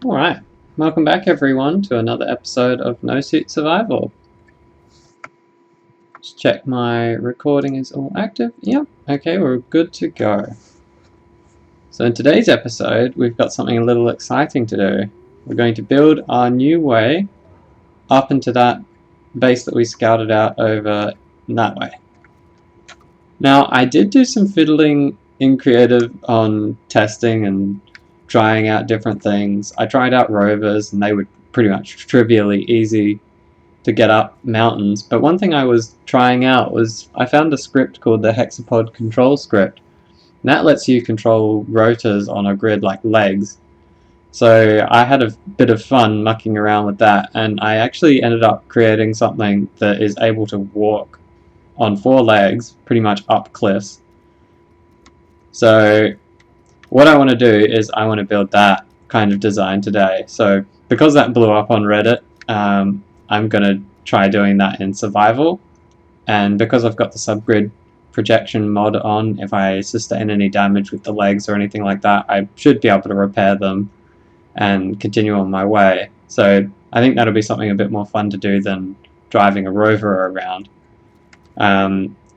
Alright, welcome back everyone to another episode of No Suit Survival. Just check my recording is all active. Yep, okay, we're good to go. So in today's episode, we've got something a little exciting to do. We're going to build our new way up into that base that we scouted out over that way. Now, I did do some fiddling in creative on testing and trying out different things. I tried out rovers and they were pretty much trivially easy to get up mountains, but one thing I was trying out was I found a script called the hexapod control script, and that lets you control rotors on a grid like legs. So I had a bit of fun mucking around with that, and I actually ended up creating something that is able to walk on 4 legs pretty much up cliffs. So what I want to do is I want to build that kind of design today. So because that blew up on Reddit, I'm going to try doing that in survival. And because I've got the subgrid projection mod on, if I sustain any damage with the legs or anything like that, I should be able to repair them and continue on my way. So I think that'll be something a bit more fun to do than driving a rover around.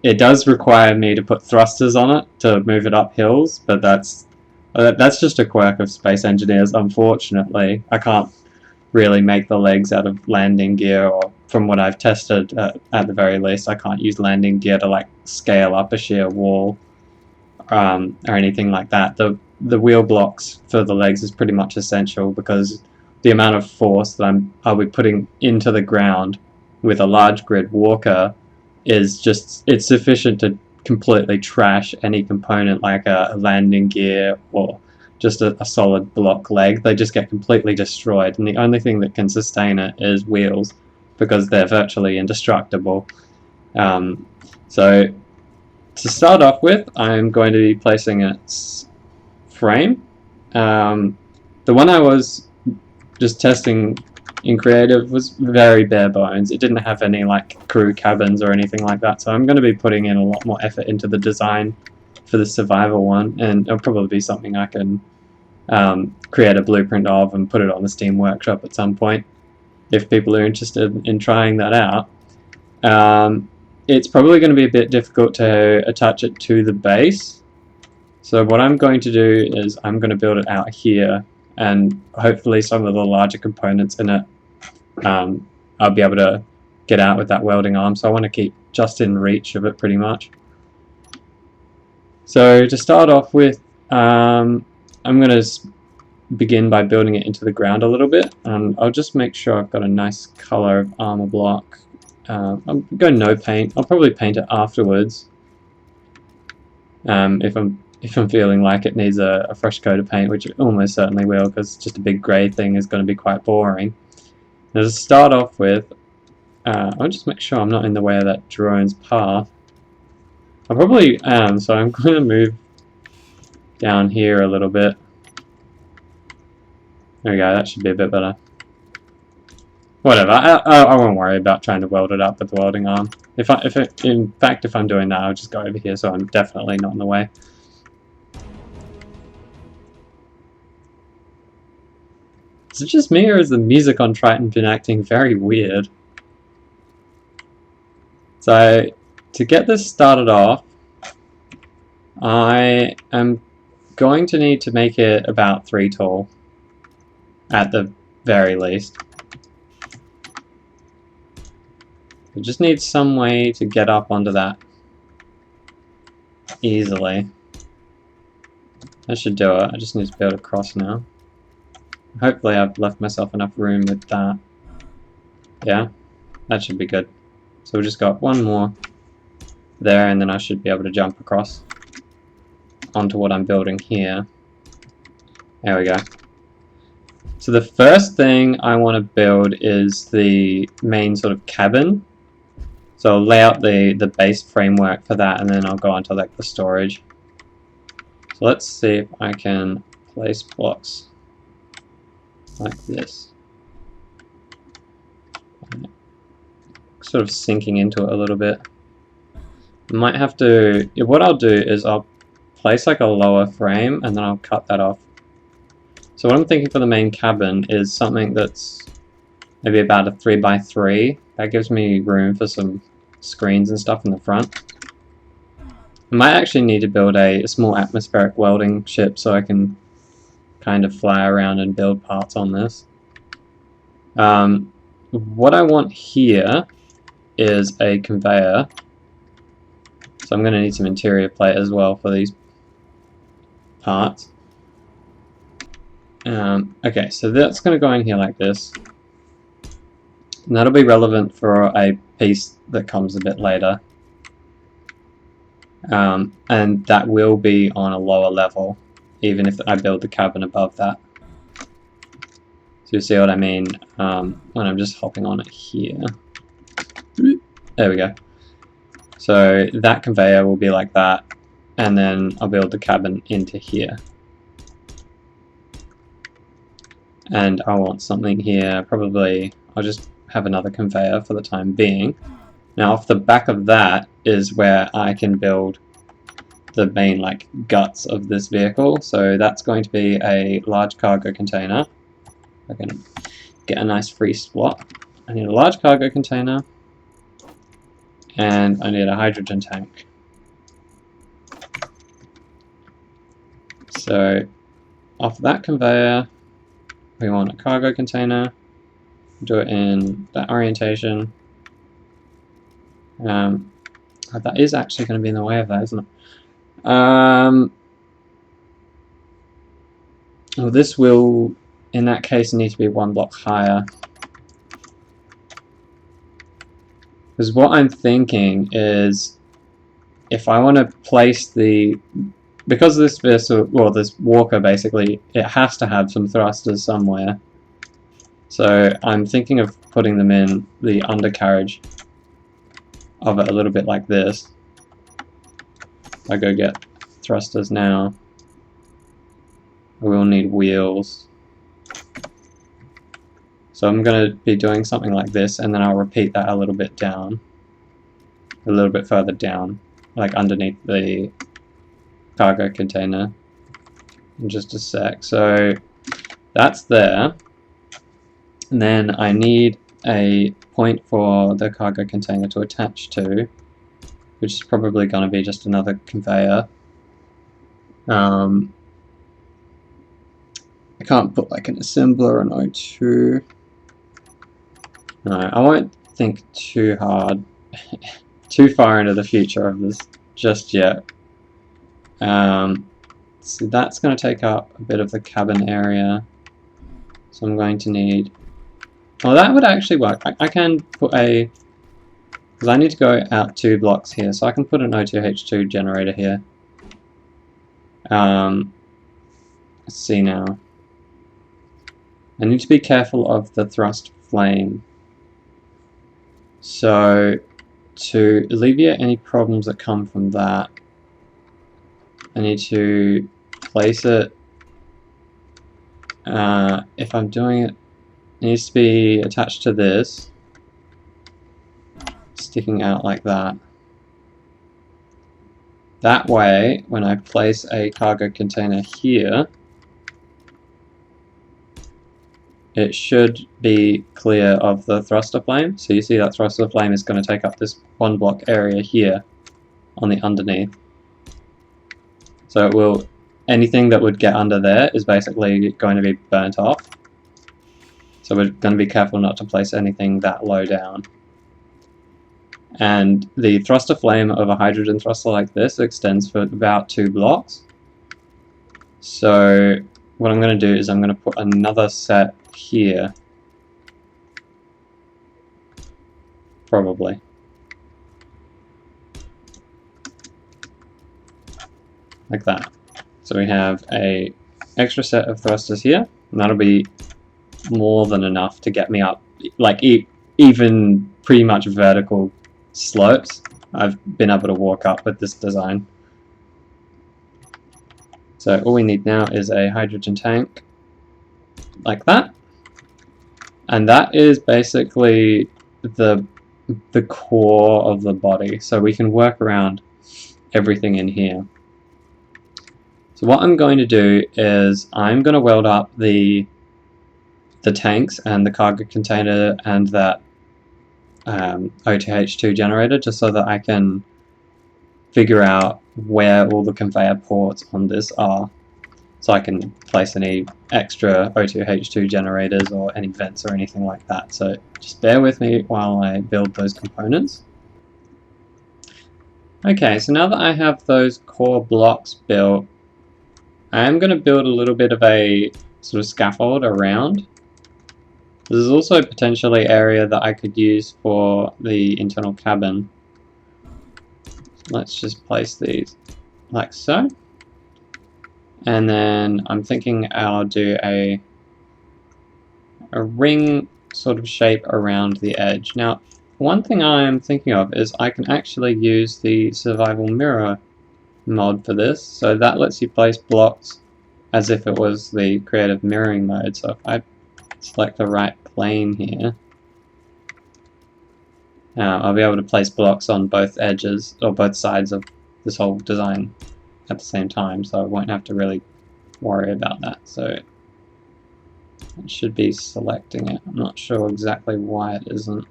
It does require me to put thrusters on it to move it up hills, but that's just a quirk of space engineers, unfortunately. I can't really make the legs out of landing gear, or from what I've tested, at the very least, I can't use landing gear to like scale up a sheer wall or anything like that. The wheel blocks for the legs is pretty much essential because the amount of force that I'll be putting into the ground with a large grid walker is just, it's sufficient to completely trash any component like a landing gear or just a solid block leg. They just get completely destroyed, and the only thing that can sustain it is wheels because they're virtually indestructible. So to start off with, I'm going to be placing its frame. The one I was just testing in creative was very bare bones. It didn't have any like crew cabins or anything like that, so I'm going to be putting in a lot more effort into the design for the survival one, and it'll probably be something I can create a blueprint of and put it on the Steam Workshop at some point if people are interested in trying that out. It's probably going to be a bit difficult to attach it to the base, so what I'm going to do is I'm going to build it out here, and hopefully some of the larger components in it I'll be able to get out with that welding arm, so I want to keep just in reach of it pretty much. So to start off with, I'm going to begin by building it into the ground a little bit, and I'll just make sure I've got a nice color of armor block. I'll go no paint. I'll probably paint it afterwards if I'm feeling like it needs a fresh coat of paint, which it almost certainly will, because just a big grey thing is going to be quite boring. Now to start off with, I'll just make sure I'm not in the way of that drone's path. I probably am, so I'm going to move down here a little bit. There we go, that should be a bit better. Whatever, I won't worry about trying to weld it up with the welding arm. In fact, if I'm doing that, I'll just go over here so I'm definitely not in the way. Is it just me, or has the music on Triton been acting very weird? So, to get this started off, I am going to need to make it about 3 tall, at the very least. I just need some way to get up onto that easily. That should do it. I just need to build across now. Hopefully I've left myself enough room with that. Yeah, that should be good. So we just got one more there, and then I should be able to jump across onto what I'm building here. There we go. So the first thing I want to build is the main sort of cabin. So I'll lay out the base framework for that, and then I'll go on to like the storage. So let's see if I can place blocks like this. Sort of sinking into it a little bit. I might have to, what I'll do is I'll place like a lower frame and then I'll cut that off So what I'm thinking for the main cabin is something that's maybe about a 3x3. That gives me room for some screens and stuff in the front. I might actually need to build a small atmospheric welding ship so I can kind of fly around and build parts on this. What I want here is a conveyor. So I'm going to need some interior plate as well for these parts. Okay, so that's going to go in here like this. And that'll be relevant for a piece that comes a bit later. And that will be on a lower level, even if I build the cabin above that. So you see what I mean when I'm just hopping on it here. There we go. So that conveyor will be like that, and then I'll build the cabin into here. And I want something here, probably I'll just have another conveyor for the time being. Now off the back of that is where I can build the main like guts of this vehicle. So that's going to be a large cargo container. I can get a nice free spot. I need a large cargo container, and I need a hydrogen tank. So off that conveyor, we want a cargo container. Do it in that orientation. That is actually going to be in the way of that, isn't it? Well, this will, in that case, need to be one block higher. Because what I'm thinking is, if I want to place the, because this vessel, well, this walker basically, it has to have some thrusters somewhere. So I'm thinking of putting them in the undercarriage of it a little bit like this. I go get thrusters now. I will need wheels. So I'm going to be doing something like this, and then I'll repeat that a little bit down. A little bit further down, like underneath the cargo container. In just a sec. So that's there. And then I need a point for the cargo container to attach to, which is probably going to be just another conveyor. I can't put like an assembler or an O2. No, I won't think too hard, too far into the future of this just yet. So that's going to take up a bit of the cabin area. So I'm going to need... Well, that would actually work. I can put a... Because I need to go out 2 blocks here, so I can put an O2H2 generator here. Let's see now. I need to be careful of the thrust flame. So, to alleviate any problems that come from that, I need to place it. If I'm doing it, it needs to be attached to this, sticking out like that. That way, when I place a cargo container here, it should be clear of the thruster flame. So you see that thruster flame is going to take up this 1 block area here on the underneath. So it will, anything that would get under there is basically going to be burnt off. So we're going to be careful not to place anything that low down. And the thruster flame of a hydrogen thruster like this extends for about 2 blocks. So what I'm going to do is I'm going to put another set here. Probably. Like that. So we have a extra set of thrusters here, and that'll be more than enough to get me up, like even pretty much vertical slopes. I've been able to walk up with this design. So all we need now is a hydrogen tank, like that. And that is basically the core of the body. So we can work around everything in here. So So what I'm going to do is I'm going to weld up the tanks and the cargo container and that O2H2 generator, just so that I can figure out where all the conveyor ports on this are, so I can place any extra O2H2 generators or any vents or anything like that. So just bear with me while I build those components. Okay, so now that I have those core blocks built, I am going to build a little bit of a sort of scaffold around. There's also potentially area that I could use for the internal cabin. Let's just place these like so. And then I'm thinking I'll do a ring sort of shape around the edge. Now, one thing I'm thinking of is I can actually use the survival mirror mod for this. So that lets you place blocks as if it was the creative mirroring mode. So if I select the right plane here, I'll be able to place blocks on both edges or both sides of this whole design at the same time, so I won't have to really worry about that. So it should be selecting it. I'm not sure exactly why it isn't.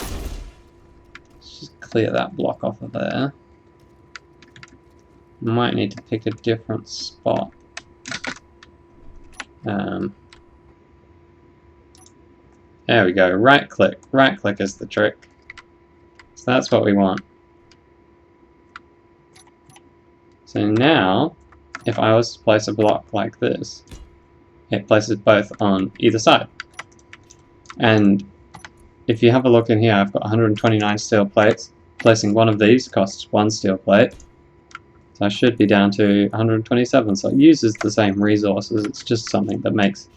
Let's just clear that block off of there. Might need to pick a different spot. There we go, right click. Right click is the trick. So that's what we want. So now, if I was to place a block like this, it places both on either side. And if you have a look in here, I've got 129 steel plates. Placing one of these costs 1 steel plate. So I should be down to 127, so it uses the same resources, it's just something that makes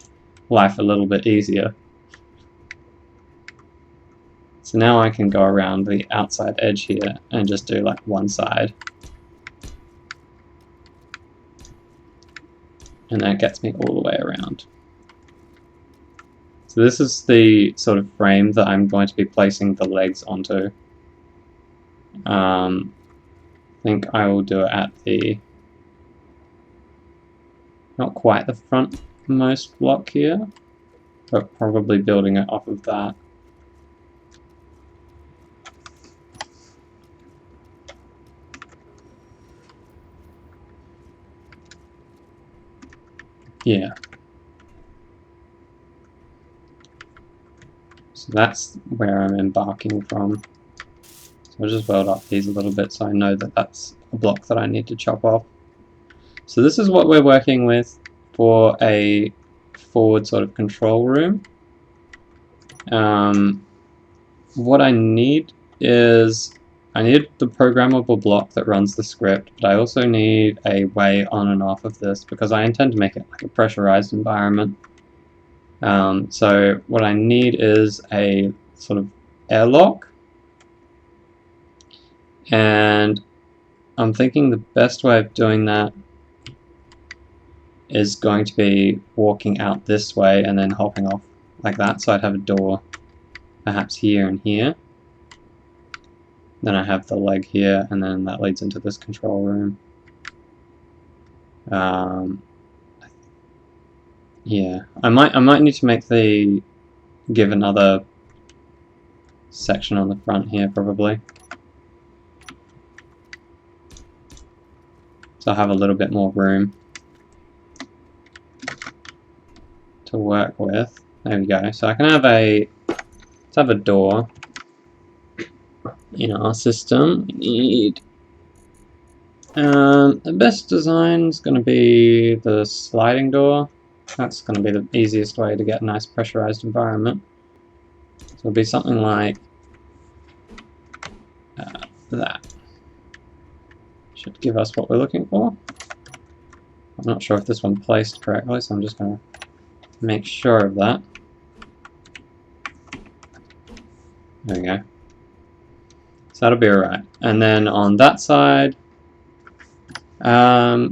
life a little bit easier. So now I can go around the outside edge here and just do like one side. And that gets me all the way around. So this is the sort of frame that I'm going to be placing the legs onto. I think I will do it at the, not quite the frontmost block here, but probably building it off of that. Yeah. So that's where I'm embarking from. So I'll just weld up these a little bit so I know that that's a block that I need to chop off. So this is what we're working with for a forward sort of control room. What I need is, I need the programmable block that runs the script, but I also need a way on and off of this because I intend to make it like a pressurized environment. So what I need is a sort of airlock, and I'm thinking the best way of doing that is going to be walking out this way and then hopping off like that. So I'd have a door perhaps here and here. Then I have the leg here, and then that leads into this control room. Yeah, I might need to give another section on the front here probably. So I have a little bit more room to work with. There we go. So I can have let's have a door. In our system, we need the best design is going to be the sliding door. That's going to be the easiest way to get a nice pressurized environment. So it'll be something like that. Should give us what we're looking for. I'm not sure if this one placed correctly, so I'm just going to make sure of that. There we go. So that'll be alright. And then on that side, I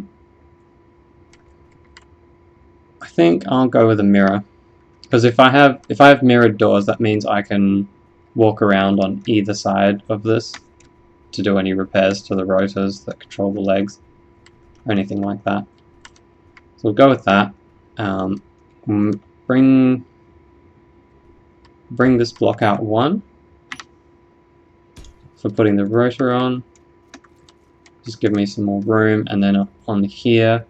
think I'll go with a mirror, because if I have mirrored doors, that means I can walk around on either side of this. to do any repairs to the rotors that control the legs or anything like that. So we'll go with that. Bring this block out 1 for putting the rotor on. Just give me some more room, and then on here,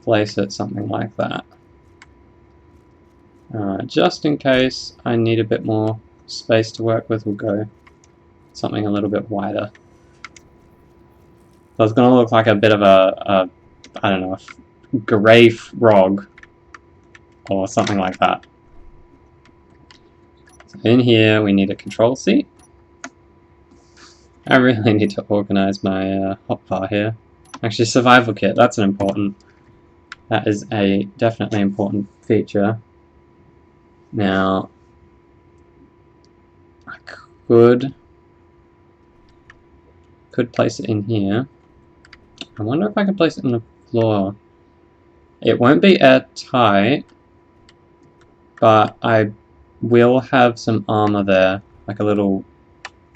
place it something like that. Just in case I need a bit more space to work with, we'll go something a little bit wider. So it's going to look like a bit of a I don't know, a grey frog or something like that. So in here we need a control seat. I really need to organize my hotbar here. Actually, survival kit, that's an important, that is a definitely important feature. Now, I could place it in here. I wonder if I can place it on the floor. It won't be airtight, but I will have some armor there, like a little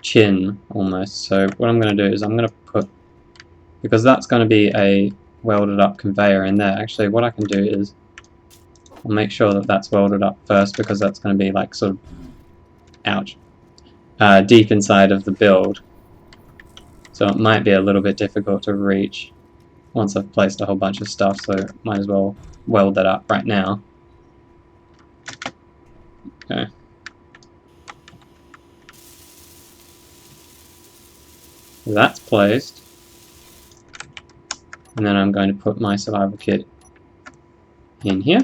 chin almost. So what I'm going to do is I'm going to put, because that's going to be a welded up conveyor in there. Actually, what I can do is I'll make sure that that's welded up first, because that's going to be like sort of, ouch, deep inside of the build. So it might be a little bit difficult to reach once I've placed a whole bunch of stuff, so might as well weld that up right now. Okay. So that's placed. And then I'm going to put my survival kit in here.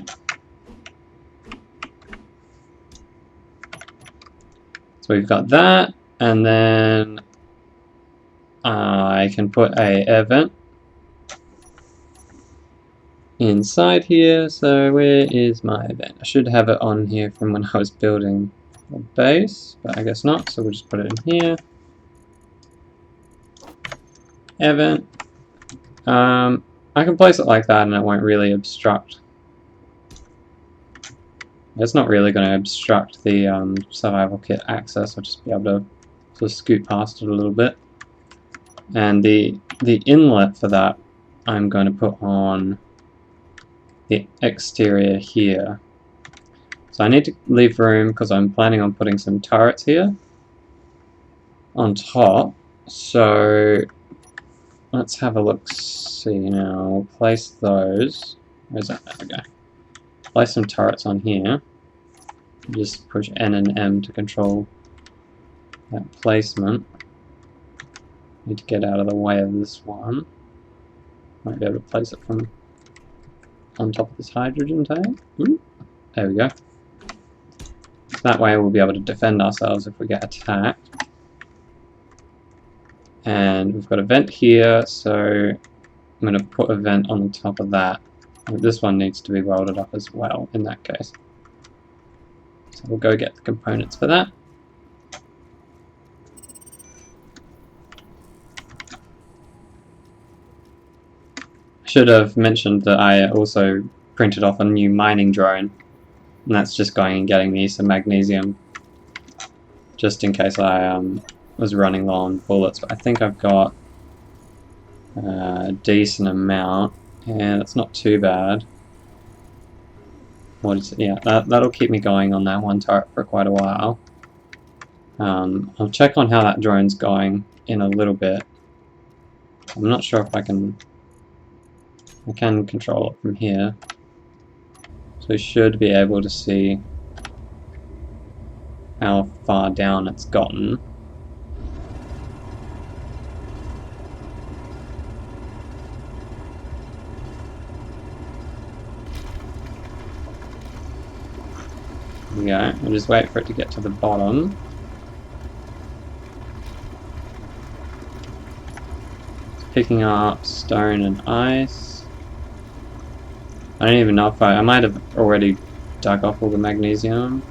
So we've got that, and then I can put a air vent inside here. So where is my vent? I should have it on here from when I was building the base, but I guess not, so we'll just put it in here. Air vent. I can place it like that and it won't really obstruct. It's not really going to obstruct the survival kit access. I'll just be able to sort of scoot past it a little bit. And the inlet for that I'm going to put on the exterior here. So I need to leave room because I'm planning on putting some turrets here on top. So let's have a look. See now. We'll place those. Where's that? There we go. Place some turrets on here. Just push N and M to control that placement. Need to get out of the way of this one. Might be able to place it from on top of this hydrogen tank. There we go. So that way we'll be able to defend ourselves if we get attacked. And we've got a vent here, so I'm going to put a vent on the top of that. This one needs to be welded up as well in that case. So we'll go get the components for that. I should have mentioned that I also printed off a new mining drone, and that's just going and getting me some magnesium just in case I was running low on bullets. But I think I've got a decent amount, and it's not too bad. What is it? Yeah, that'll keep me going on that one turret for quite a while. I'll check on how that drone's going in a little bit. I'm not sure if I can control it from here. So we should be able to see how far down it's gotten. There we go. We'll just wait for it to get to the bottom. It's picking up stone and ice. I don't even know if I might have already dug off all the magnesium.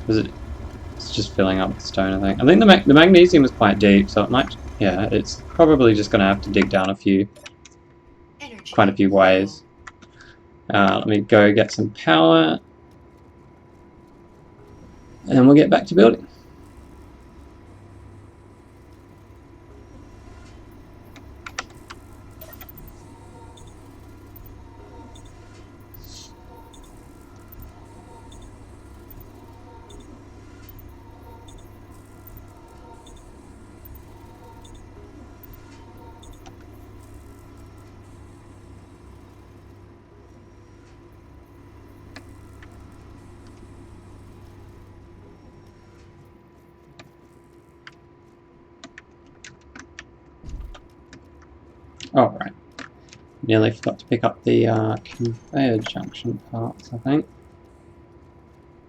It's just filling up with stone, I think. I think the magnesium is quite deep, so it might, yeah, it's probably just going to have to dig down quite a few ways. Let me go get some power, and we'll get back to building. Oh, right. Nearly forgot to pick up the conveyor junction parts, I think.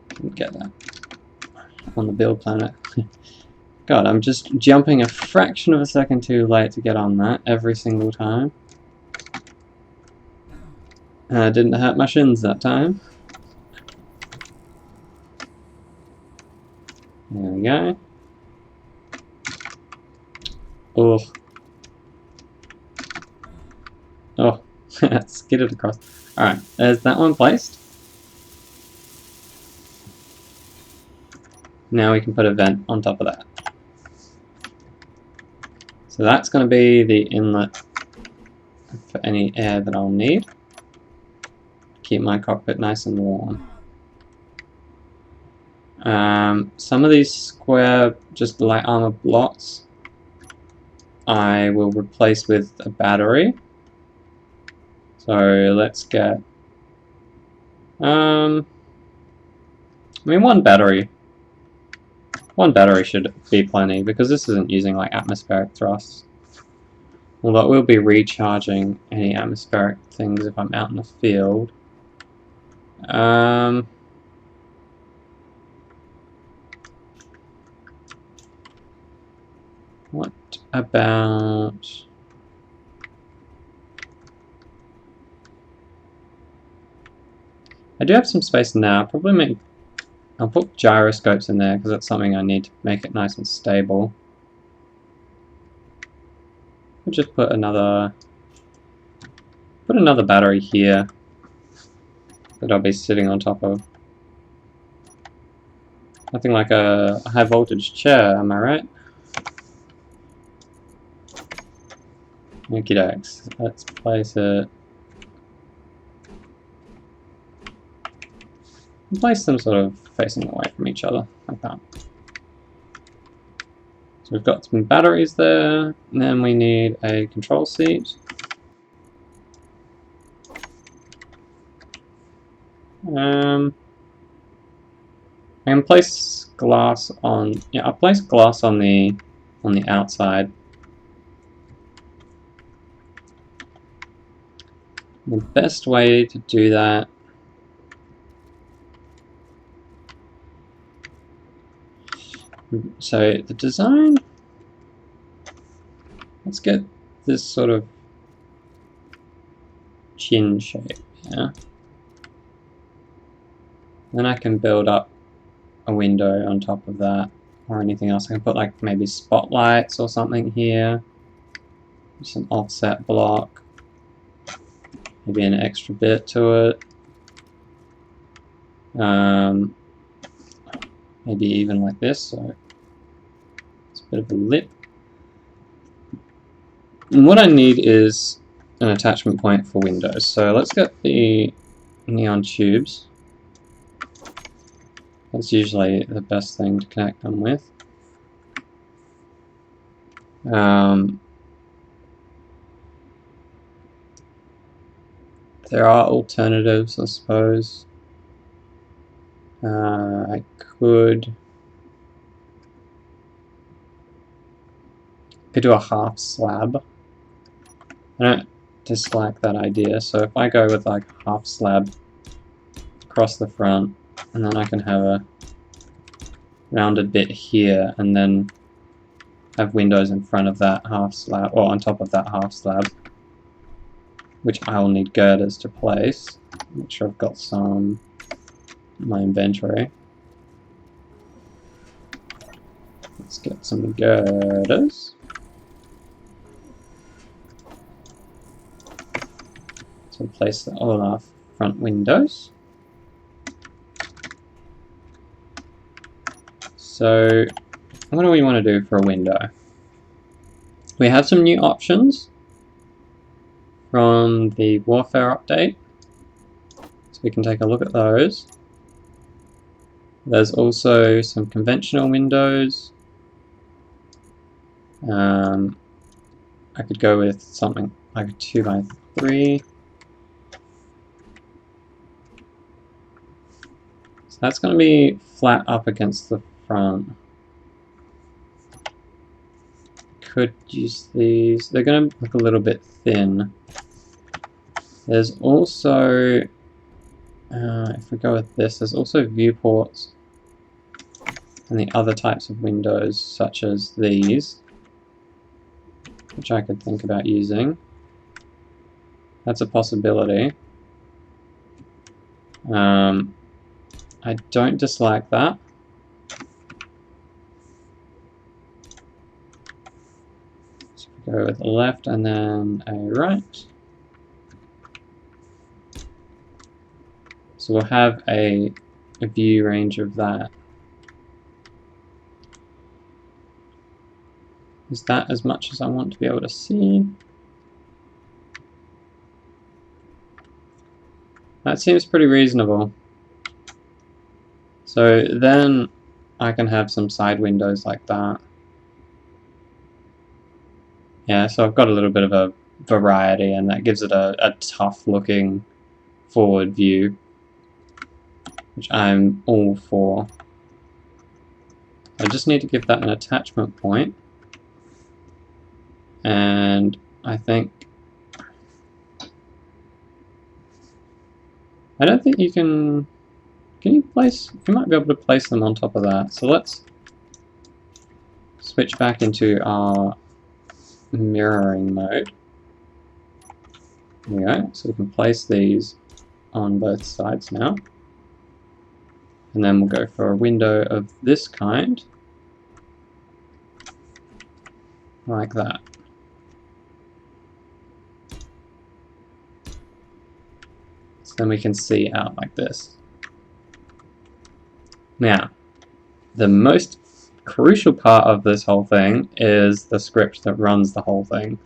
Didn't get that on the build planet. God, I'm just jumping a fraction of a second too late to get on that every single time. Didn't hurt my shins that time. There we go. Oh. Oh, skidded across. Alright, there's that one placed. Now we can put a vent on top of that. So that's going to be the inlet for any air that I'll need. Keep my cockpit nice and warm. Some of these square, just light armor blocks, I will replace with a battery. So let's get, I mean one battery should be plenty because this isn't using like atmospheric thrust. Although it will be recharging any atmospheric things if I'm out in the field. What about... I do have some space now. I'll put gyroscopes in there because that's something I need to make it nice and stable. I'll just put another battery here that I'll be sitting on top of. Nothing like a high voltage chair, am I right? Okie dokes. Let's place it. Place them sort of facing away from each other, like that. So we've got some batteries there, and then we need a control seat. I can place glass on. Yeah, I'll place glass on the outside. The best way to do that so the design, let's get this sort of chin shape, yeah. Then I can build up a window on top of that or anything else. I can put like maybe spotlights or something here. Just an offset block. Maybe an extra bit to it. Maybe even like this, so it's a bit of a lip. And what I need is an attachment point for windows. So let's get the neon tubes. That's usually the best thing to connect them with. There are alternatives, I suppose. I could do a half slab. I don't dislike that idea, so if I go with like a half slab across the front, and then I can have a rounded bit here, and then have windows in front of that half slab, or on top of that half slab, which I will need girders to place. Make sure I've got some in my inventory. Let's get some girders. So place all our front windows. So what do we want to do for a window? We have some new options from the Warfare update, so we can take a look at those. There's also some conventional windows. I could go with something like a 2x3. So that's going to be flat up against the front. could use these. They're going to look a little bit thin. There's also, if we go with this, there's also viewports and the other types of windows, such as these, which I could think about using. That's a possibility. I don't dislike that. So go with a left and then a right. So we'll have a view range of that. Is that as much as I want to be able to see? That seems pretty reasonable. So then I can have some side windows like that. Yeah, so I've got a little bit of a variety, and that gives it a tough looking forward view, which I'm all for. I just need to give that an attachment point, and I think I don't think you can you place, you might be able to place them on top of that. So let's switch back into our mirroring mode. There we go, so we can place these on both sides now. And then we'll go for a window of this kind, like that. So then we can see out like this. Now, the most crucial part of this whole thing is the script that runs the whole thing.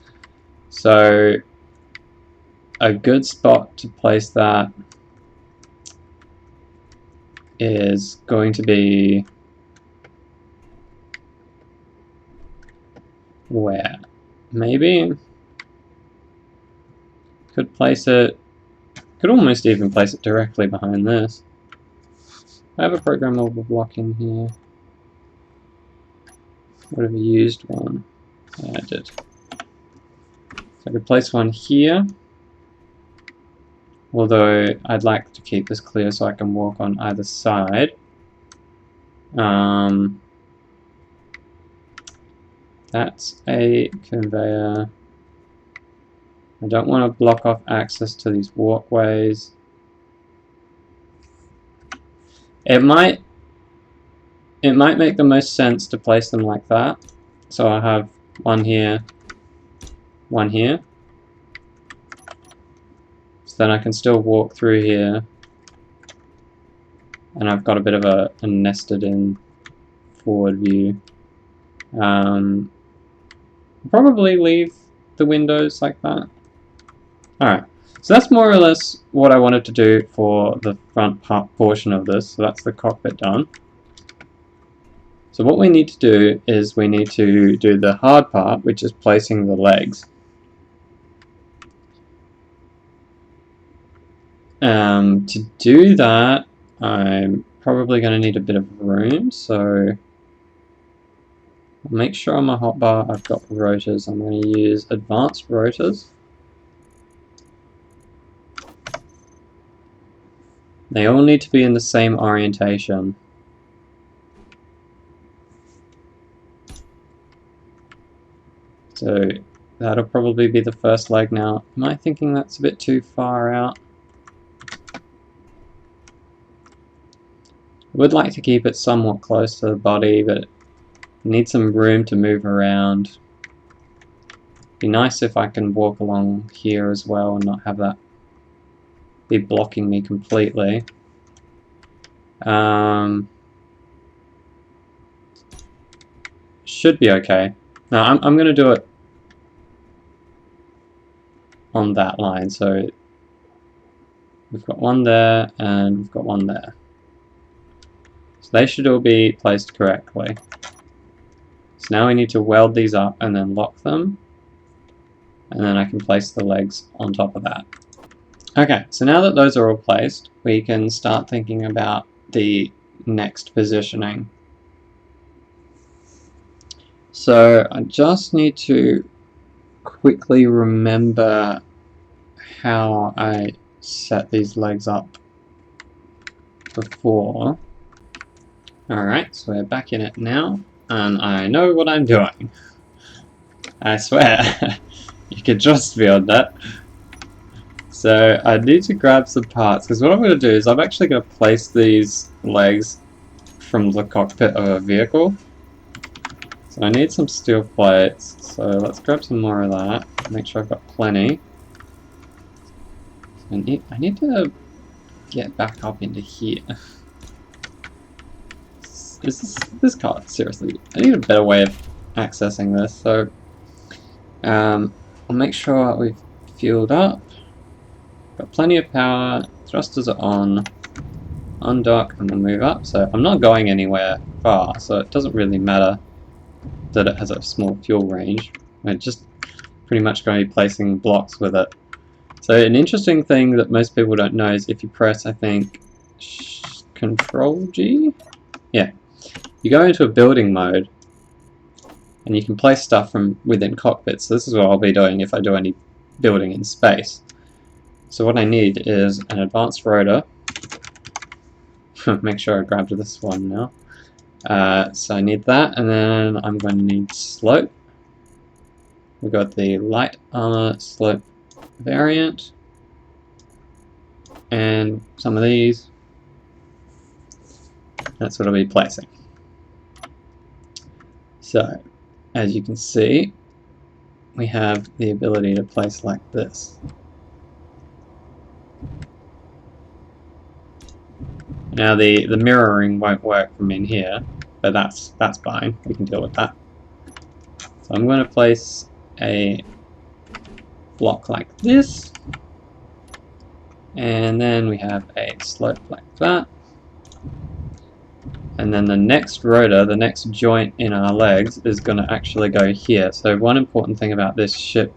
So a good spot to place that is going to be where? Maybe could place it, could almost even place it directly behind this. I have a programmable block in here. Would have used one. Yeah, I did. So I could place one here. Although I'd like to keep this clear so I can walk on either side. That's a conveyor. I don't want to block off access to these walkways. It might make the most sense to place them like that. So I have one here, one here. So then I can still walk through here, and I've got a bit of a nested in forward view. Probably leave the windows like that. Alright, so that's more or less what I wanted to do for the front portion of this. So that's the cockpit done. So what we need to do is we need to do the hard part, which is placing the legs. To do that, I'm probably going to need a bit of room, so I'll make sure on my hotbar I've got rotors. I'm going to use advanced rotors. They all need to be in the same orientation. So that'll probably be the first leg now. Am I thinking that's a bit too far out? I would like to keep it somewhat close to the body, but I need some room to move around. It'd be nice if I can walk along here as well and not have that be blocking me completely. Should be okay. Now I'm going to do it on that line. So we've got one there and we've got one there. So they should all be placed correctly. So now we need to weld these up and then lock them. And then I can place the legs on top of that. Okay, so now that those are all placed, we can start thinking about the next positioning. So I just need to quickly remember how I set these legs up before. Alright, so we're back in it now, and I know what I'm doing. I swear, you can trust me on that. So I need to grab some parts, because what I'm going to do is I'm actually going to place these legs from the cockpit of a vehicle. So I need some steel plates, so let's grab some more of that, make sure I've got plenty. I need to get back up into here. This card, seriously, I need a better way of accessing this, so I'll make sure we've fueled up, got plenty of power, thrusters are on, undock and then move up, so I'm not going anywhere far, so it doesn't really matter that it has a small fuel range. We're just pretty much going to be placing blocks with it. So an interesting thing that most people don't know is if you press, I think, Control G? Yeah. You go into a building mode, and you can place stuff from within cockpits. So this is what I'll be doing if I do any building in space. So what I need is an advanced rotor. Make sure I grabbed this one now. So I need that, and then I'm going to need slope. We've got the light armor slope variant, and some of these. That's what I'll be placing. So, as you can see, we have the ability to place like this. Now the mirroring won't work from in here, but that's fine. We can deal with that. So I'm going to place a block like this, and then we have a slope like that. And then the next rotor, the next joint in our legs, is going to actually go here. So one important thing about this ship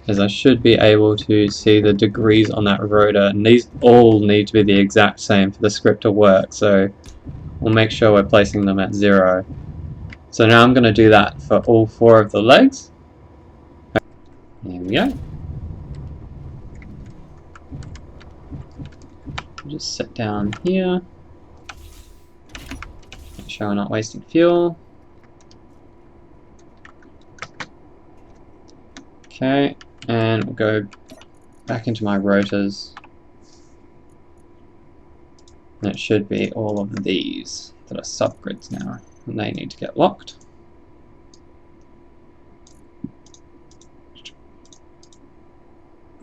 is I should be able to see the degrees on that rotor, and these all need to be the exact same for the script to work. So we'll make sure we're placing them at 0. So now I'm going to do that for all 4 of the legs. There we go. Just sit down here. Make sure we're not wasting fuel. Okay, and we'll go back into my rotors. And it should be all of these that are subgrids now, and they need to get locked.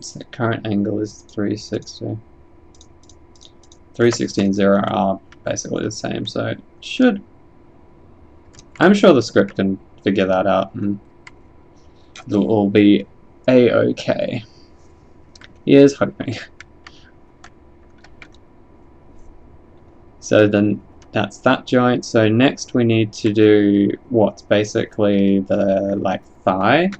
So the current angle is 360. 360 and 0 are basically the same, so it should... I'm sure the script can figure that out, and it'll all be a-okay. Here's hoping. So then that's that joint. So next we need to do what's basically the thigh.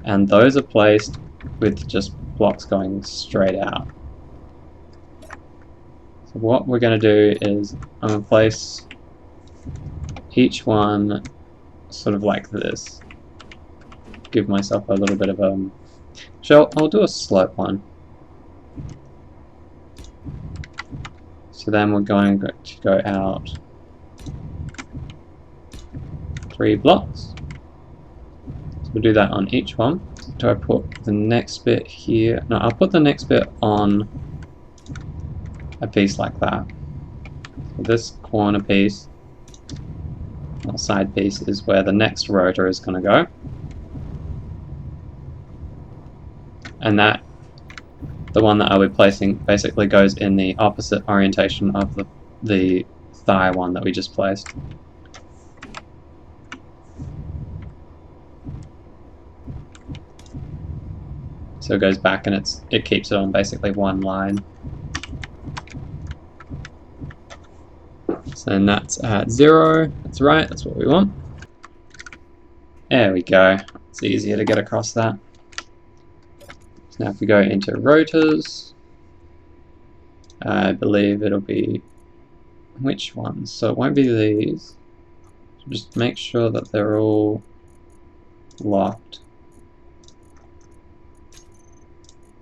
And those are placed with just blocks going straight out. So what we're going to do is I'm going to place each one sort of like this. Give myself a little bit of a... So I'll do a slope one. So then we're going to go out 3 blocks. So we'll do that on each one. Do I put the next bit here? No, I'll put the next bit on a piece like that. So this corner piece, or side piece, is where the next rotor is going to go. And that, the one that I'll be placing, basically goes in the opposite orientation of the thigh one that we just placed. So it goes back and it keeps it on basically one line. So then that's at 0. That's right, that's what we want. There we go. It's easier to get across that. So now if we go into rotors, I believe it'll be which ones? So it won't be these. Just make sure that they're all locked.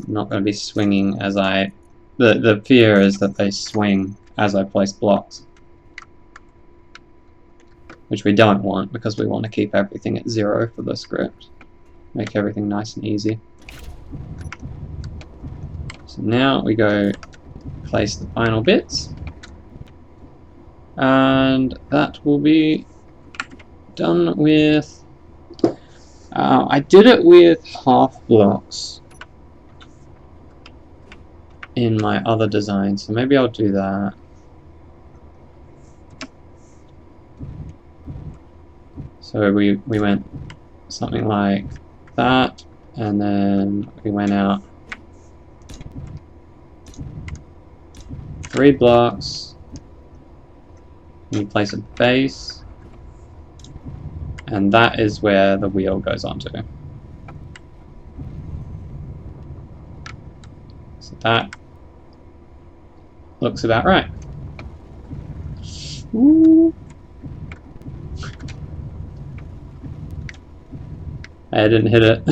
I'm not going to be swinging as I... The fear is that they swing as I place blocks. Which we don't want, because we want to keep everything at 0 for the script. Make everything nice and easy. So now we go place the final bits. And that will be done with... I did it with half blocks in my other design, so maybe I'll do that. So we went something like that, and then we went out 3 blocks, and you place a base, and that is where the wheel goes onto. So that looks about right. Ooh. I didn't hit it.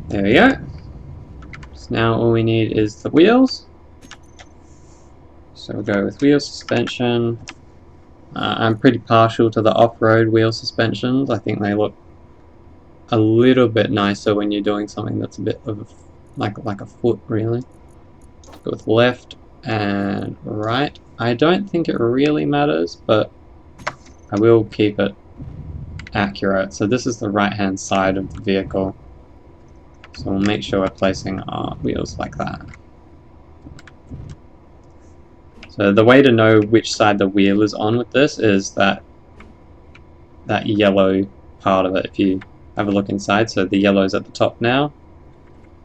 There we go. So now all we need is the wheels. So we'll go with wheel suspension. I'm pretty partial to the off-road wheel suspensions. I think they look a little bit nicer when you're doing something that's a bit of like a foot, really. Go with left and right. I don't think it really matters, but I will keep it accurate. So this is the right-hand side of the vehicle. So we'll make sure we're placing our wheels like that. So the way to know which side the wheel is on with this is that yellow part of it. If you have a look inside, so the yellow is at the top now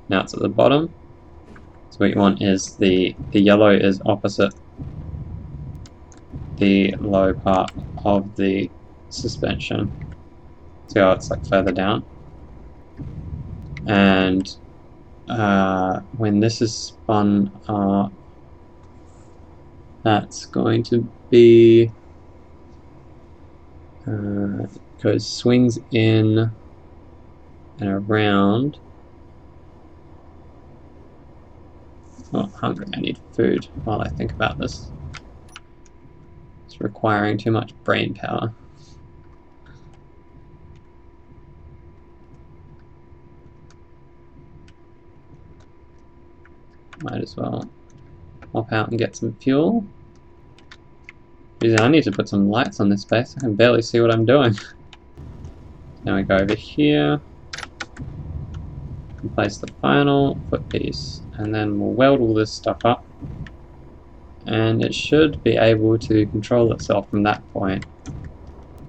it's at the bottom. So what you want is the yellow is opposite the low part of the suspension. See how it's like further down? And when this is spun up, that's going to be goes swings in and around. Oh, I'm hungry. I need food while I think about this. It's requiring too much brain power. Might as well hop out and get some fuel. I need to put some lights on this space. I can barely see what I'm doing. Now we go over here and place the final foot piece, and then we'll weld all this stuff up, and it should be able to control itself from that point.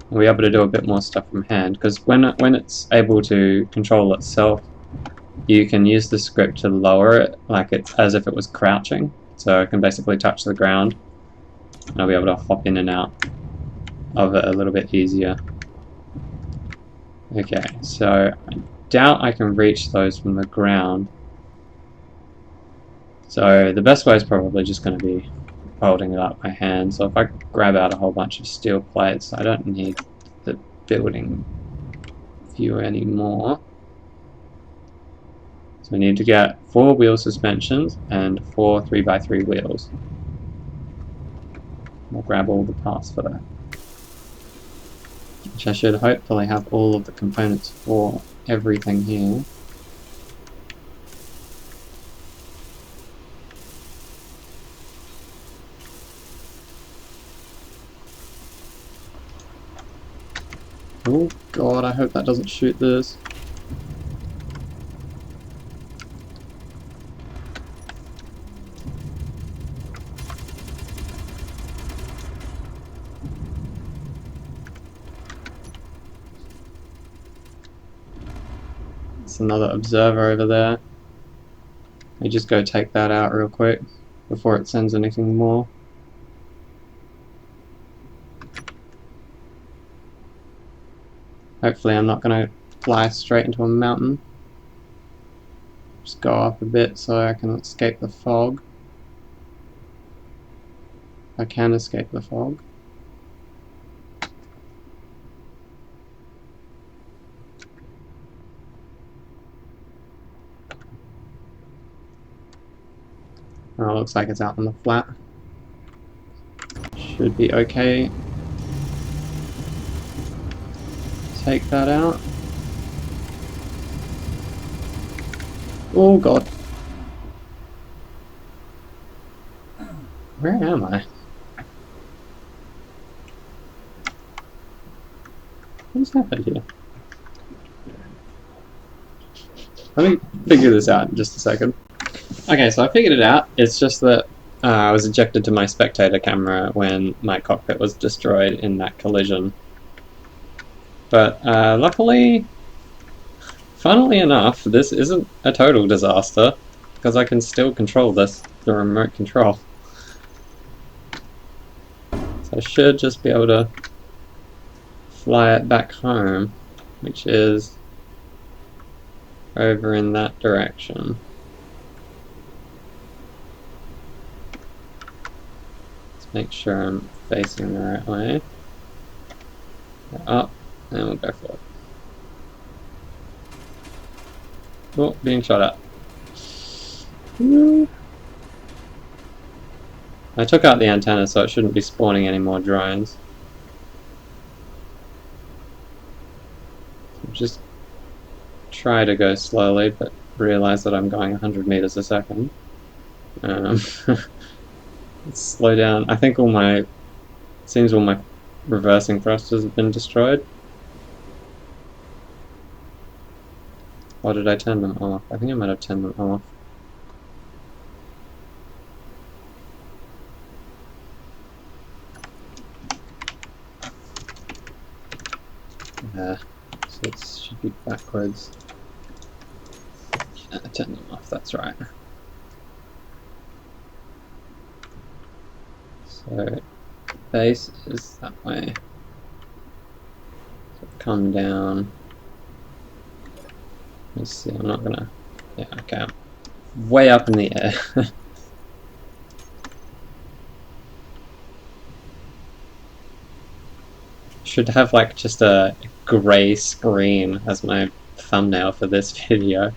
We'll be able to do a bit more stuff from hand, because when it's able to control itself, you can use the script to lower it like it's as if it was crouching, so it can basically touch the ground, and I'll be able to hop in and out of it a little bit easier. Okay, so I doubt I can reach those from the ground, so the best way is probably just going to be holding it up by hand. So if I grab out a whole bunch of steel plates, I don't need the building view anymore. So we need to get 4 wheel suspensions and 4 3x3 wheels. We'll grab all the parts for that, which I should hopefully have all of the components for everything here. Oh god, I hope that doesn't shoot this. It's another observer over there. Let me just go take that out real quick before it sends anything more. Hopefully I'm not going to fly straight into a mountain. Just go up a bit so I can escape the fog. I can escape the fog. Oh, looks like it's out on the flat. Should be okay. Take that out. Oh god. Where am I? What's happened here? Let me figure this out in just a second. Okay, so I figured it out. It's just that I was ejected to my spectator camera when my cockpit was destroyed in that collision. But luckily, funnily enough, this isn't a total disaster, because I can still control this through remote control. So I should just be able to fly it back home, which is over in that direction. Let's make sure I'm facing the right way. Up, and we'll go for it. Oh, being shot at. I took out the antenna, so it shouldn't be spawning any more drones. Just try to go slowly, but realize that I'm going 100 meters a second. Let's slow down. I think seems all my reversing thrusters have been destroyed. Or did I turn them off? I think I might have turned them off. So it should be backwards. Yeah, I turned them off, that's right. So base is that way. So come down. Let's see, I'm not gonna... Yeah, okay, I'm way up in the air. Should have like just a grey screen as my thumbnail for this video.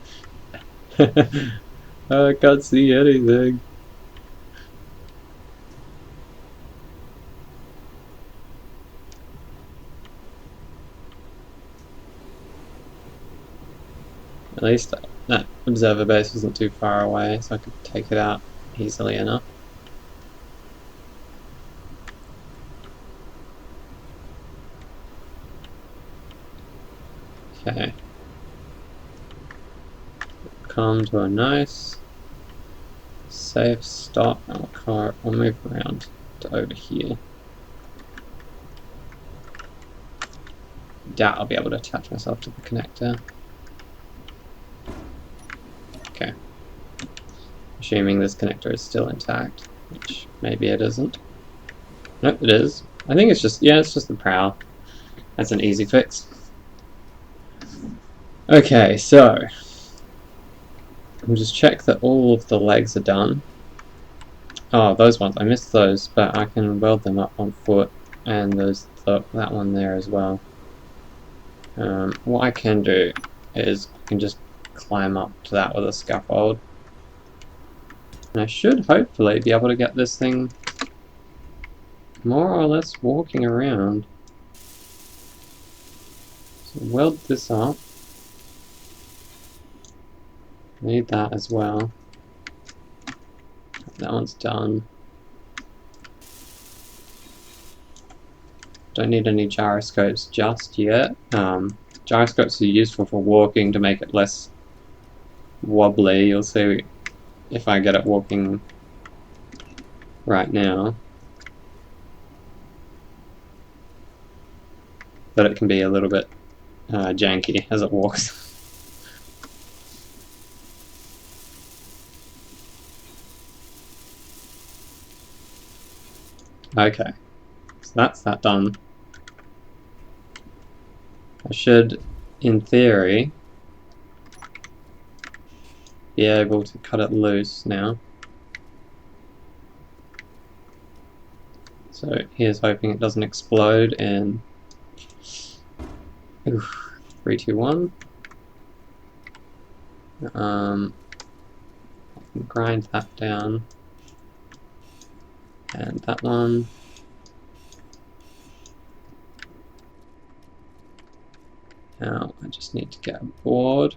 I can't see anything. At least that observer base wasn't too far away, so I could take it out easily enough. Okay. Come to a nice, safe stop, and we'll move around to over here. Doubt I'll be able to attach myself to the connector. Okay. Assuming this connector is still intact, which maybe it isn't. Nope, it is. I think it's just, yeah, it's just the prow. That's an easy fix. Okay, so we'll just check that all of the legs are done. Oh, those ones, I missed those, but I can weld them up on foot, and there's that one there as well. What I can do is I can just climb up to that with a scaffold. And I should hopefully be able to get this thing more or less walking around. So weld this up. Need that as well. That one's done. Don't need any gyroscopes just yet. Gyroscopes are useful for walking to make it less wobbly. You'll see if I get it walking right now. But it can be a little bit janky as it walks. Okay, so that's that done. I should, in theory, be be able to cut it loose now. So here's hoping it doesn't explode in 3, 2, 1. I can grind that down. And that one. Now I just need to get a board.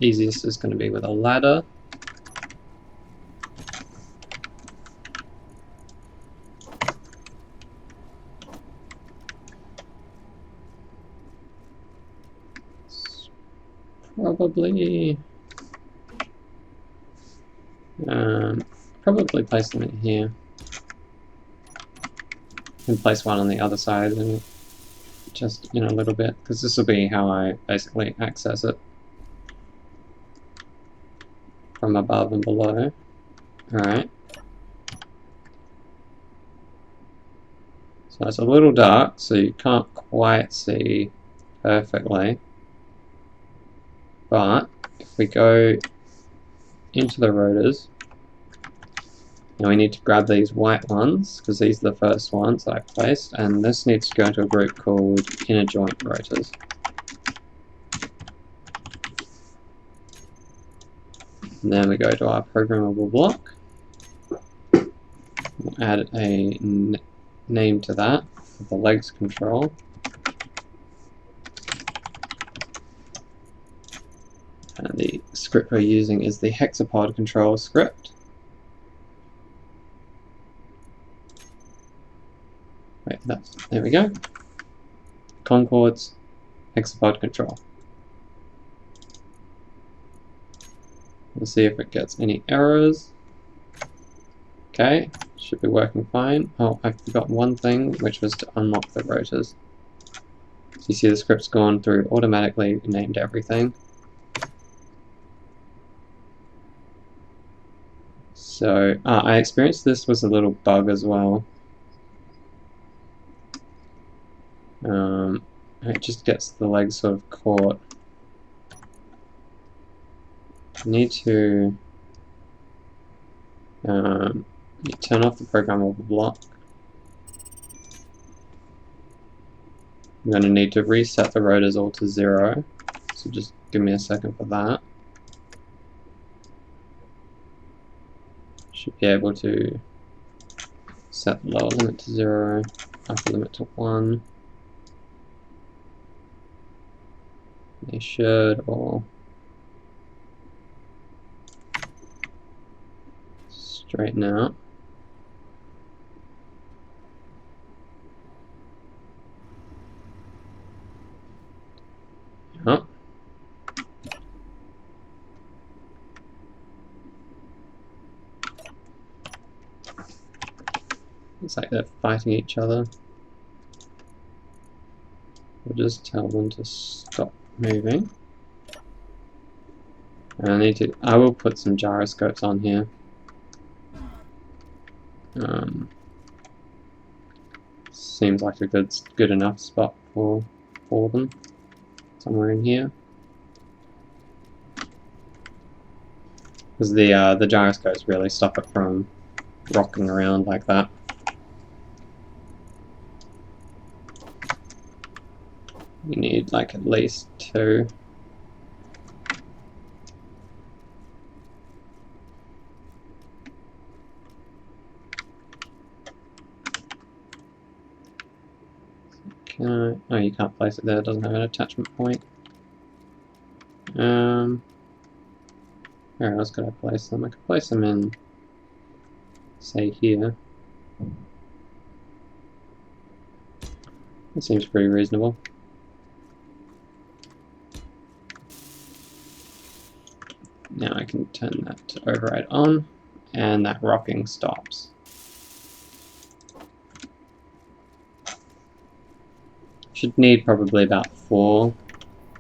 Easiest is going to be with a ladder. Probably place them in here. And place one on the other side and just in a little bit, because this will be how I basically access it from above and below. Alright. So it's a little dark, so you can't quite see perfectly. But if we go into the rotors, now we need to grab these white ones, because these are the first ones that I placed, and this needs to go into a group called inner joint rotors. And then we go to our programmable block. We'll add a name to that, the legs control. And the script we're using is the hexapod control script. Wait, there we go. Concords, hexapod control. We'll see if it gets any errors. Okay, should be working fine. Oh, I forgot one thing, which was to unlock the rotors. So you see the script's gone through automatically, named everything. So, I experienced this was a little bug as well. It just gets the legs sort of caught. You need to turn off the programmable block. I'm going to need to reset the rotors all to 0, so just give me a second for that. Should be able to set the lower limit to 0, upper limit to 1. They should all straighten out. Yep. Looks like they're fighting each other. We'll just tell them to stop moving. And I will put some gyroscopes on here. Seems like a good enough spot for them. Somewhere in here. Because the gyroscopes really stop it from rocking around like that. You need like at least 2. Oh, you can't place it there, it doesn't have an attachment point. Where else could I place them? I could place them in, say, here. That seems pretty reasonable. Now I can turn that to override on, and that rocking stops. Should need probably about 4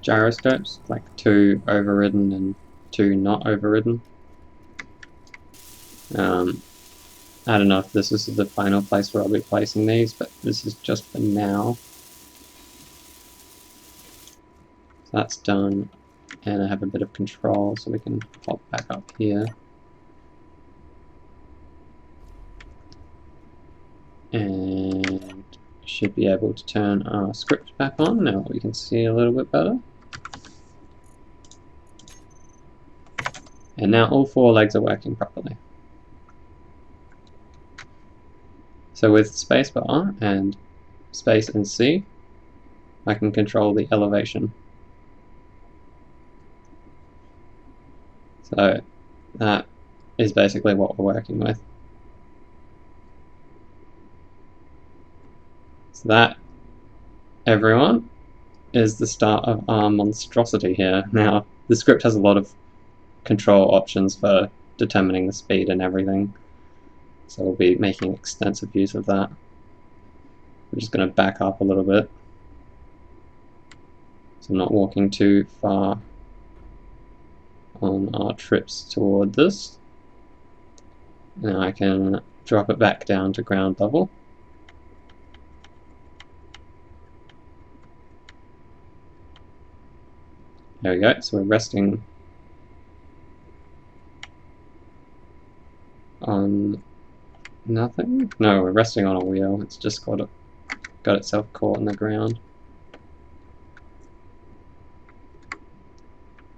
gyroscopes, like 2 overridden and 2 not overridden. I don't know if this is the final place where I'll be placing these, but this is just for now. So that's done, and I have a bit of control, so we can pop back up here. And should be able to turn our script back on now that we can see a little bit better. And now all 4 legs are working properly. So with spacebar and space and C, I can control the elevation. So that is basically what we're working with. So that, everyone, is the start of our monstrosity here. Now, the script has a lot of control options for determining the speed and everything, so we'll be making extensive use of that. I'm just going to back up a little bit so I'm not walking too far on our trips toward this. Now I can drop it back down to ground level. There we go, so we're resting on nothing? No, we're resting on a wheel. It's just got itself caught in the ground.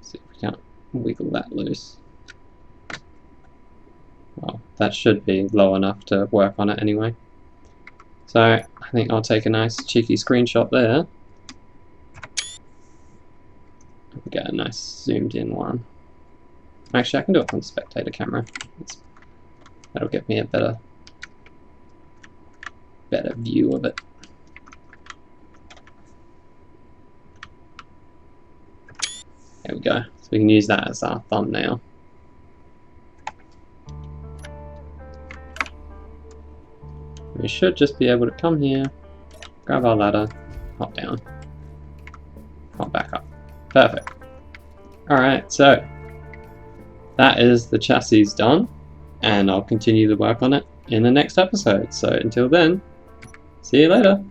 See if we can't wiggle that loose. Well, that should be low enough to work on it anyway. So I think I'll take a nice cheeky screenshot there. Get a nice zoomed in one. Actually, I can do it on spectator camera. That'll get me a better view of it. There we go. So we can use that as our thumbnail. We should just be able to come here, grab our ladder, hop down, hop back up. Perfect. Alright, so that is the chassis done, and I'll continue the work on it in the next episode. So until then, see you later.